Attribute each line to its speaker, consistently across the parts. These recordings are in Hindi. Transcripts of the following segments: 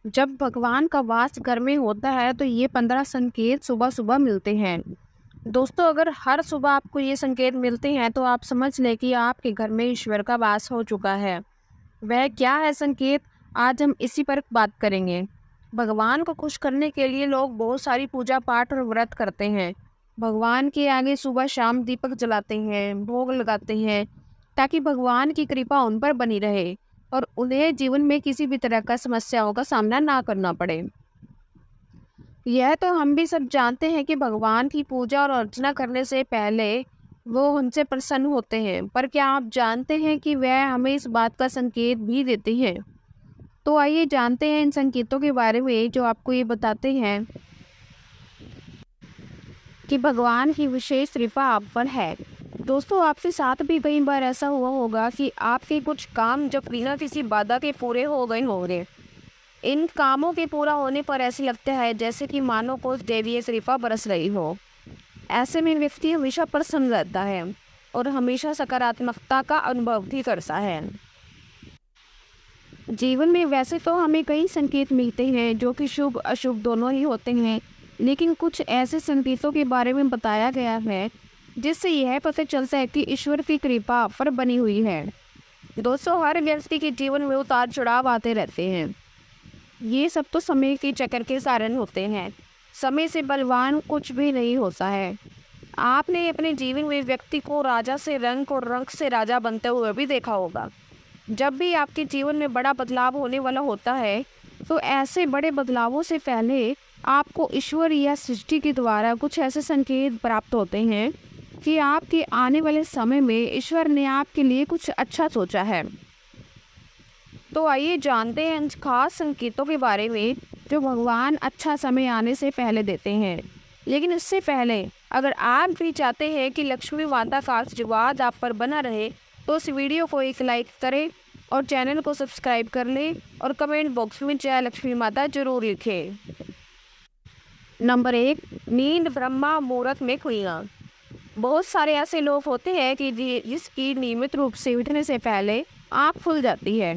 Speaker 1: जब भगवान का वास घर में होता है तो ये 15 संकेत सुबह सुबह मिलते हैं। दोस्तों, अगर हर सुबह आपको ये संकेत मिलते हैं तो आप समझ लें कि आपके घर में ईश्वर का वास हो चुका है। वह क्या है संकेत? आज हम इसी पर बात करेंगे। भगवान को खुश करने के लिए लोग बहुत सारी पूजा पाठ और व्रत करते हैं। भगवान के आगे सुबह शाम दीपक जलाते हैं, भोग लगाते हैं, ताकि भगवान की कृपा उन पर बनी रहे और उन्हें जीवन में किसी भी तरह का समस्याओं का सामना ना करना पड़े। यह तो हम भी सब जानते हैं कि भगवान की पूजा और अर्चना करने से पहले वो उनसे प्रसन्न होते हैं, पर क्या आप जानते हैं कि वह हमें इस बात का संकेत भी देते हैं? तो आइए जानते हैं इन संकेतों के बारे में जो आपको ये बताते हैं कि भगवान की विशेष कृपा आप पर है। दोस्तों, आपके साथ भी कई बार ऐसा हुआ होगा कि आपके कुछ काम जब बिना किसी बाधा के पूरे हो गए होंगे। इन कामों के पूरा होने पर ऐसे लगता है जैसे कि मानो को दैवीय कृपा बरस रही हो। ऐसे में व्यक्ति हमेशा प्रसन्न रहता है और हमेशा सकारात्मकता का अनुभव भी करता है। जीवन में वैसे तो हमें कई संकेत मिलते हैं जो कि शुभ अशुभ दोनों ही होते हैं, लेकिन कुछ ऐसे संकेतों के बारे में बताया गया है जिससे यह पता चलता है कि ईश्वर की कृपा आप पर बनी हुई है। दोस्तों, हर व्यक्ति के जीवन में उतार चढ़ाव आते रहते हैं। ये सब तो समय के चक्कर के कारण होते हैं। समय से बलवान कुछ भी नहीं होता है। आपने अपने जीवन में व्यक्ति को राजा से रंक और रंक से राजा बनते हुए भी देखा होगा। जब भी आपके जीवन में बड़ा बदलाव होने वाला होता है तो ऐसे बड़े बदलावों से पहले आपको ईश्वर या सृष्टि के द्वारा कुछ ऐसे संकेत प्राप्त होते हैं कि आपके आने वाले समय में ईश्वर ने आपके लिए कुछ अच्छा सोचा है। तो आइए जानते हैं इन खास संकेतों के बारे में जो भगवान अच्छा समय आने से पहले देते हैं। लेकिन इससे पहले अगर आप भी चाहते हैं कि लक्ष्मी माता का आशीर्वाद आप पर बना रहे तो इस वीडियो को एक लाइक करें और चैनल को सब्सक्राइब कर लें और कमेंट बॉक्स में जय लक्ष्मी माता जरूर लिखें। नंबर 1, नींद ब्रह्मा मुहूर्त में खुलना। बहुत सारे ऐसे लोग होते हैं कि जिसकी नियमित रूप से उठने से पहले आँख खुल जाती है।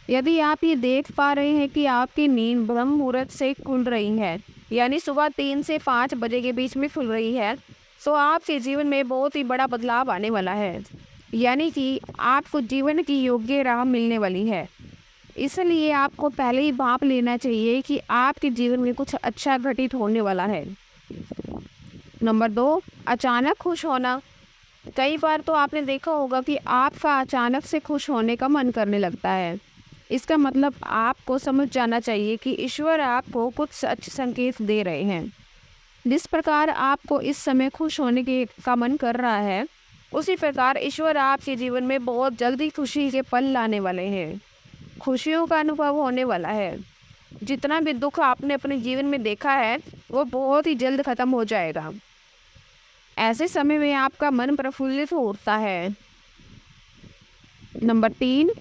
Speaker 1: यदि आप ये देख पा रहे हैं कि आपकी नींद ब्रह्म मुहूर्त से खुल रही है, यानी सुबह 3 से 5 बजे के बीच में खुल रही है, तो आपके जीवन में बहुत ही बड़ा बदलाव आने वाला है। यानी कि आपको जीवन की योग्य राह मिलने वाली है। इसलिए आपको पहले ही भाप लेना चाहिए कि आपके जीवन में कुछ अच्छा घटित होने वाला है। नंबर 2, अचानक खुश होना। कई बार तो आपने देखा होगा कि आपका अचानक से खुश होने का मन करने लगता है। इसका मतलब आपको समझ जाना चाहिए कि ईश्वर आपको कुछ अच्छे संकेत दे रहे हैं। जिस प्रकार आपको इस समय खुश होने का मन कर रहा है, उसी प्रकार ईश्वर आपके जीवन में बहुत जल्दी खुशी के पल लाने वाले हैं। खुशियों का अनुभव होने वाला है। जितना भी दुख आपने अपने जीवन में देखा है वो बहुत ही जल्द खत्म हो जाएगा। ऐसे समय में आपका मन प्रफुल्लित होता है। नंबर 3,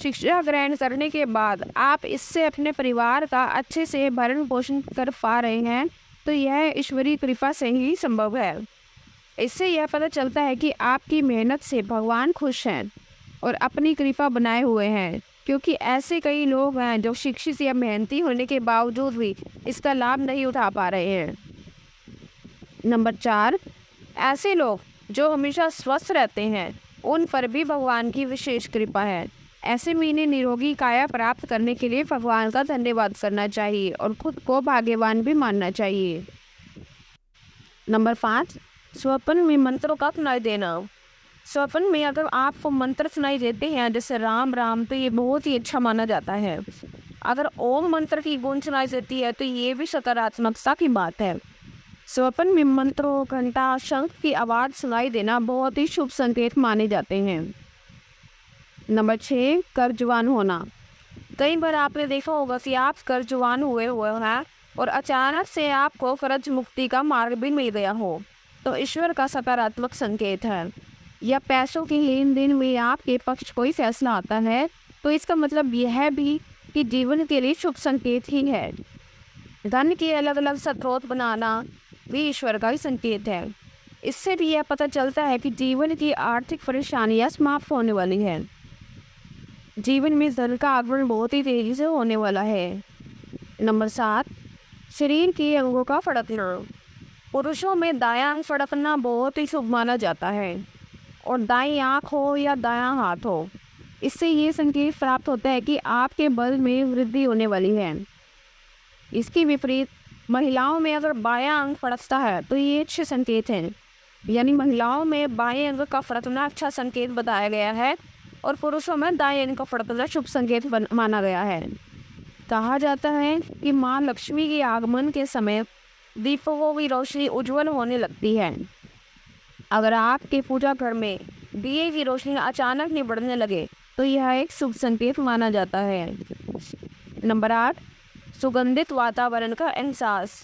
Speaker 1: शिक्षा ग्रहण करने के बाद आप इससे अपने परिवार का अच्छे से भरण पोषण कर पा रहे हैं तो यह ईश्वरीय कृपा से ही संभव है। इससे यह पता चलता है कि आपकी मेहनत से भगवान खुश हैं और अपनी कृपा बनाए हुए हैं, क्योंकि ऐसे कई लोग हैं जो शिक्षित या मेहनती होने के बावजूद भी इसका लाभ नहीं उठा पा रहे हैं। नंबर 4, ऐसे लोग जो हमेशा स्वस्थ रहते हैं उन पर भी भगवान की विशेष कृपा है। ऐसे में इन्हें निरोगी काया प्राप्त करने के लिए भगवान का धन्यवाद करना चाहिए और खुद को भाग्यवान भी मानना चाहिए। नंबर 5, स्वप्न में मंत्रों का सुनाई देना। स्वप्न में अगर आपको मंत्र सुनाई देते हैं जैसे राम राम, तो ये बहुत ही अच्छा माना जाता है। अगर ओम मंत्र की गूंज सुनाई देती है तो ये भी सकारात्मकता की बात है। स्वप्न में मंत्रों, घंटा, शंख की आवाज़ सुनाई देना बहुत ही शुभ संकेत माने जाते हैं। नंबर 6, कर्जवान होना। कई बार आपने देखा होगा कि आप कर्जवान हुए हैं और अचानक से आपको कर्ज मुक्ति का मार्ग भी मिल गया हो, तो ईश्वर का सकारात्मक संकेत है। या पैसों के लेन देन में आपके पक्ष कोई फैसला आता है तो इसका मतलब यह भी कि जीवन के लिए शुभ संकेत ही है। धन के अलग अलग स्रोत बनाना भी ईश्वर का ही संकेत है। इससे भी यह पता चलता है कि जीवन की आर्थिक परेशानियां समाप्त होने वाली है। जीवन में धन का आगमन बहुत ही तेजी से होने वाला है। नंबर 7, शरीर के अंगों का फड़कना। पुरुषों में दायां अंग फड़कना बहुत ही शुभ माना जाता है, और दाईं आँख हो या दायां हाथ हो, इससे ये संकेत प्राप्त होता है कि आपके बल में वृद्धि होने वाली है। इसके विपरीत महिलाओं में अगर बायां अंग फड़कता है तो ये अच्छे संकेत हैं, यानी महिलाओं में बाएं अंग का फड़कना अच्छा संकेत बताया गया है, और पुरुषों में दाएं अंग का फड़कना शुभ संकेत माना गया है। कहा जाता है कि माँ लक्ष्मी के आगमन के समय दीपकों की रोशनी उज्जवल होने लगती है। अगर आपके पूजा घर में दिए की रोशनी अचानक नहीं बढ़ने लगे तो यह एक शुभ संकेत माना जाता है। नंबर 8, सुगंधित वातावरण का एहसास।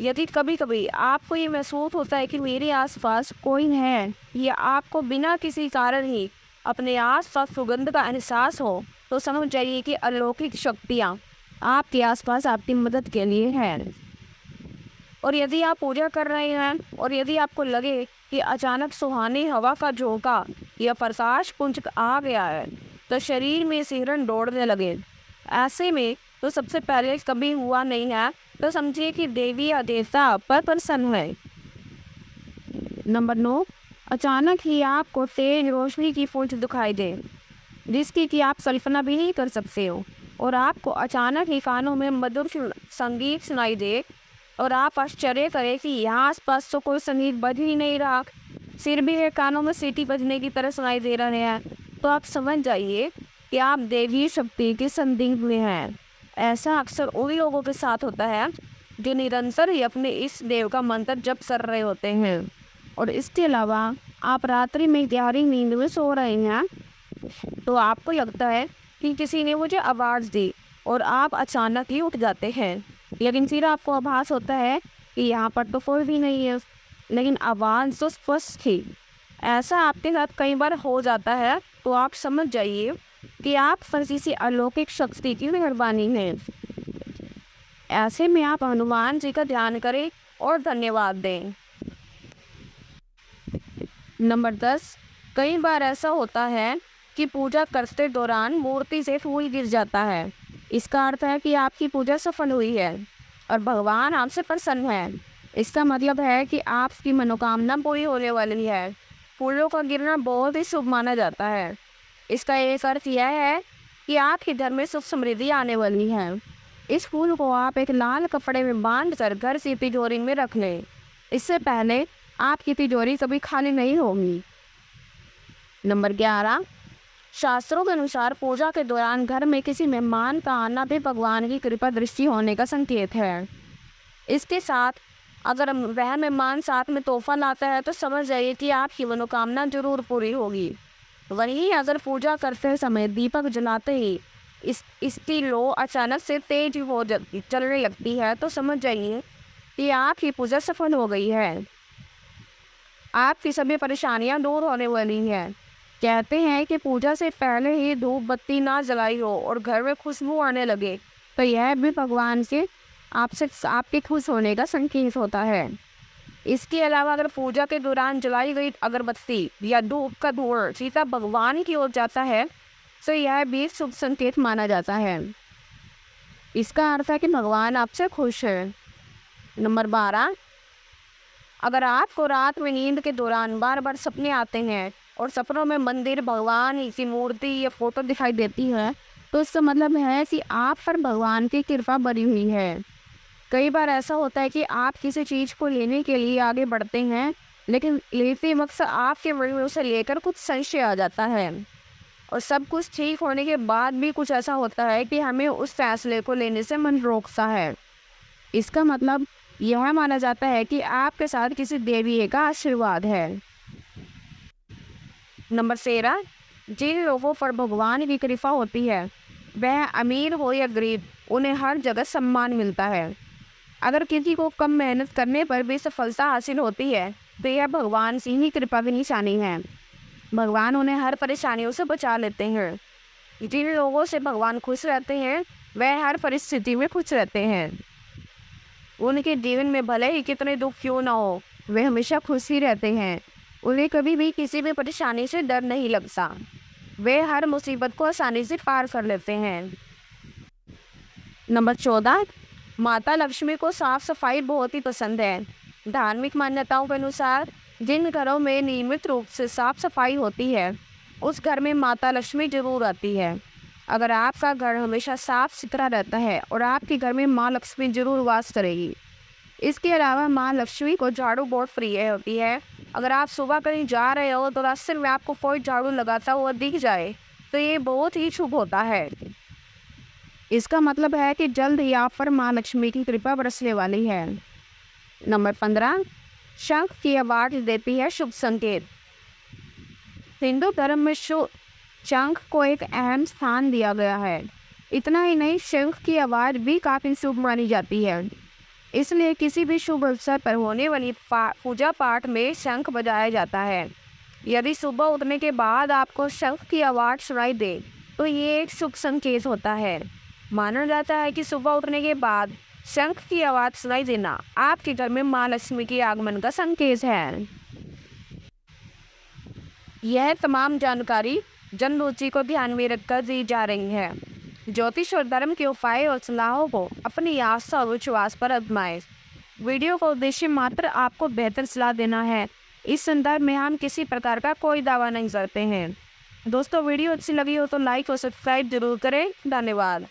Speaker 1: यदि कभी कभी आपको ये महसूस होता है कि मेरे आसपास कोई है, या आपको बिना किसी कारण ही अपने आसपास सुगंध का एहसास हो, तो समझ जाइए कि अलौकिक शक्तियाँ आपके आसपास आपकी मदद के लिए हैं। और यदि आप पूजा कर रहे हैं और यदि आपको लगे कि अचानक सुहानी हवा का झोंका या प्रकाश पुंज आ गया है, तो शरीर में सिहरन दौड़ने लगे, ऐसे में तो सबसे पहले कभी हुआ नहीं है, तो समझिए कि देवी या देवता आप पर प्रसन्न है। नंबर 9, अचानक ही आपको तेज रोशनी की पुंज दिखाई दे, जिसकी कि आप कल्पना भी नहीं कर सकते हो, और आपको अचानक ही कानों में मधुर संगीत सुनाई दे, और आप आश्चर्य करें कि यहाँ आसपास तो कोई संगीत बज ही नहीं रहा, सिर भी है कानों में सीटी बजने की तरह सुनाई दे रहे हैं, तो आप समझ जाइए कि आप देवी शक्ति के संदिग्ध में हैं। ऐसा अक्सर उन लोगों के साथ होता है जो निरंतर ही अपने इस देव का मंत्र जप कर रहे होते हैं। और इसके अलावा आप रात्रि में गहरी नींद में सो रहे हैं, तो आपको लगता है कि किसी ने मुझे आवाज़ दी, और आप अचानक ही उठ जाते हैं, लेकिन फिर आपको आभास होता है कि यहाँ पर तो कोई भी नहीं है, लेकिन आवाज़ तो स्पष्ट थी। ऐसा आपके साथ कई बार हो जाता है, तो आप समझ जाइए कि आप पर किसी अलौकिक शक्ति की मेहरबानी है। ऐसे में आप हनुमान जी का ध्यान करें और धन्यवाद दें। नंबर 10, कई बार ऐसा होता है कि पूजा करते दौरान मूर्ति से फूल गिर जाता है। इसका अर्थ है कि आपकी पूजा सफल हुई है और भगवान आपसे प्रसन्न है। इसका मतलब है कि आपकी मनोकामना पूरी होने वाली है। फूलों का गिरना बहुत ही शुभ माना जाता है। इसका एक अर्थ यह है कि आपके घर में सुख समृद्धि आने वाली है। इस फूल को आप एक लाल कपड़े में बांध कर घर की तिजोरी में रख लें। इससे पहले आपकी तिजोरी कभी खाली नहीं होगी। नंबर 11, शास्त्रों के अनुसार पूजा के दौरान घर में किसी मेहमान का आना भी भगवान की कृपा दृष्टि होने का संकेत है। इसके साथ अगर वह मेहमान साथ में तोहफा लाता है तो समझ जाइए कि आपकी मनोकामना जरूर पूरी होगी। वहीं अगर पूजा करते समय दीपक जलाते ही इसकी लो अचानक से तेज हो जाती चलने लगती है, तो समझ जाइए कि आपकी पूजा सफल हो गई है। आपकी सभी परेशानियां दूर होने वाली हैं। कहते हैं कि पूजा से पहले ही धूप बत्ती ना जलाई हो और घर में खुशबू आने लगे, तो यह भी भगवान से आपके खुश होने का संकेत होता है। इसके अलावा अगर पूजा के दौरान जलाई गई अगरबत्ती या धूप का धुआं सीधा भगवान की ओर जाता है, तो यह भी शुभ संकेत माना जाता है। इसका अर्थ है कि भगवान आपसे खुश है। नंबर 12, अगर आपको रात में नींद के दौरान बार बार सपने आते हैं और सपनों में मंदिर, भगवान की मूर्ति या फोटो दिखाई देती है, तो इसका मतलब है कि आप पर भगवान की कृपा बनी हुई है। कई बार ऐसा होता है कि आप किसी चीज़ को लेने के लिए आगे बढ़ते हैं, लेकिन लेते वक्त आपके मन में उसे लेकर कुछ संशय आ जाता है, और सब कुछ ठीक होने के बाद भी कुछ ऐसा होता है कि हमें उस फैसले को लेने से मन रोकता है। इसका मतलब यह माना जाता है कि आपके साथ किसी देवी का आशीर्वाद है। नंबर 13, जिन लोगों पर भगवान की कृपा होती है, वह अमीर हो या गरीब, उन्हें हर जगह सम्मान मिलता है। अगर किसी को कम मेहनत करने पर भी सफलता हासिल होती है, तो यह भगवान की ही कृपा की निशानी है। भगवान उन्हें हर परेशानियों से बचा लेते हैं। जिन लोगों से भगवान खुश रहते हैं, वह हर परिस्थिति में खुश रहते हैं। उनके जीवन में भले ही कितने दुख क्यों ना हो, वे हमेशा खुश ही रहते हैं। उन्हें कभी भी किसी भी परेशानी से डर नहीं लगता। वे हर मुसीबत को आसानी से पार कर लेते हैं। नंबर 14, माता लक्ष्मी को साफ सफाई बहुत ही पसंद है। धार्मिक मान्यताओं के अनुसार जिन घरों में नियमित रूप से साफ सफाई होती है उस घर में माता लक्ष्मी जरूर आती है। अगर आपका घर हमेशा साफ सुथरा रहता है और आपके घर में माँ लक्ष्मी जरूर वास करेगी। इसके अलावा माँ लक्ष्मी को झाड़ू बहुत प्रिय होती है। अगर आप सुबह कहीं जा रहे हो तो रास्ते में आपको कोई झाड़ू लगाता हुआ दिख जाए तो ये बहुत ही शुभ होता है। इसका मतलब है कि जल्द ही आप पर माँ लक्ष्मी की कृपा बरसने वाली है। नंबर 15, शंख की आवाज देती है शुभ संकेत। हिंदू धर्म में शंख को एक अहम स्थान दिया गया है। इतना ही नहीं, शंख की आवाज भी काफी शुभ मानी जाती है। इसलिए किसी भी शुभ अवसर पर होने वाली पूजा पाठ में शंख बजाया जाता है। यदि सुबह उठने के बाद आपको शंख की आवाज़ सुनाई दे तो ये एक शुभ संकेत होता है। माना जाता है कि सुबह उठने के बाद शंख की आवाज़ सुनाई देना आपके घर में माँ लक्ष्मी के आगमन का संकेत है। यह तमाम जानकारी जन रुचि को ध्यान में रखकर दी जा रही है। ज्योतिष और धर्म के उपाय और सलाहों को अपनी आस्था और विश्वास पर आजमाएं। वीडियो का उद्देश्य मात्र आपको बेहतर सलाह देना है। इस संदर्भ में हम किसी प्रकार का कोई दावा नहीं करते हैं। दोस्तों, वीडियो अच्छी लगी हो तो लाइक और सब्सक्राइब जरूर करें। धन्यवाद।